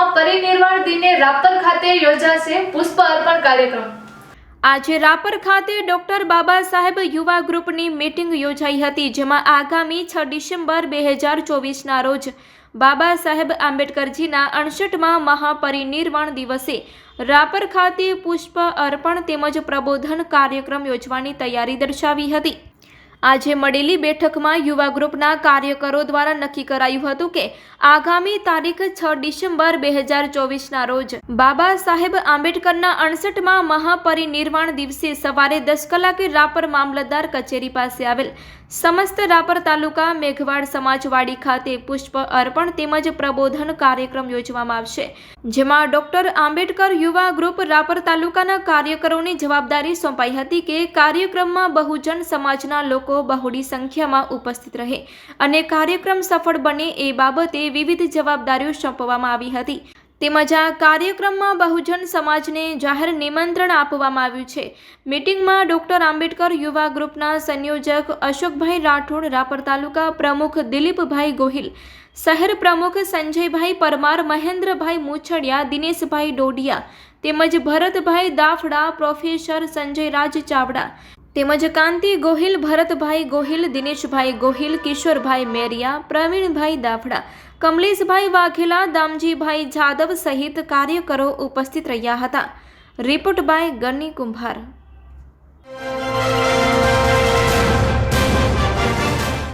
મહાપરિનિર્વાણ દિને રાપર ખાતે યોજાશે પુષ્પ અર્પણ કાર્યક્રમ। આજે રાપર ખાતે ડોક્ટર બાબા સાહેબ યુવા ગ્રુપની મીટિંગ યોજાઈ હતી, જેમાં આગામી 6 ડિસેમ્બર 2024ના રોજ બાબા સાહેબ આંબેડકરજીના 68મા મહાપરિનિર્વાણ દિવસે રાપર ખાતે પુષ્પ અર્પણ તેમજ પ્રબોધન કાર્યક્રમ યોજવાની તૈયારી દર્શાવી હતી। આજે મળેલી બેઠકમાં યુવા ગ્રુપના કાર્યકરો દ્વારા નક્કી કરાયું હતું કે આગામી તારીખ 6 ડિસેમ્બર 2024ના રોજ બાબા સાહેબ આંબેડકરના 68મા મહાપરિનિર્વાણ દિવસે સવારે 10 કલાકે રાપર મામલતદાર કચેરી પાસે આવેલ સમસ્ત રાપર તાલુકા મેઘવાડ સમાજવાડી ખાતે પુષ્પ અર્પણ તેમજ પ્રબોધન કાર્યક્રમ યોજવામાં આવશે, જેમાં ડોક્ટર આંબેડકર યુવા ગ્રુપ રાપર તાલુકાના કાર્યકરોની જવાબદારી સોંપાઈ હતી કે કાર્યક્રમમાં બહુજન સમાજના લોકો બહોળી સંખ્યામાં ઉપસ્થિત રહે અને કાર્યક્રમ સફળ બને એ બાબતે વિવિધ જવાબદારીઓ સોંપવામાં આવી હતી। તેમજ આ કાર્યક્રમમાં બહુજન સમાજને જાહેર નિમંત્રણ આપવામાં આવ્યું છે। મીટિંગમાં ડોક્ટર આંબેડકર યુવા ગ્રુપના સંયોજક અશોકભાઈ રાઠોડ, રાપર તાલુકા પ્રમુખ દિલીપભાઈ ગોહિલ, શહેર પ્રમુખ સંજયભાઈ પરમાર, મહેન્દ્રભાઈ મુછડિયા, દિનેશભાઈ ડોડિયા તેમજ ભરતભાઈ દાફડા, પ્રોફેસર સંજયરાજ ચાવડા તેમજ કાંતિ ગોહિલ, ભરતભાઈ ગોહિલ, દિનેશભાઈ ગોહિલ, કિશોરભાઈ મેરિયા, પ્રવીણભાઈ દાફડા, કમલેશભાઈ વાઘેલા, દામજીભાઈ જાદવ સહિત કાર્યકરો ઉપસ્થિત રહ્યા હતા। રિપોર્ટ બાય ગની કુંભાર।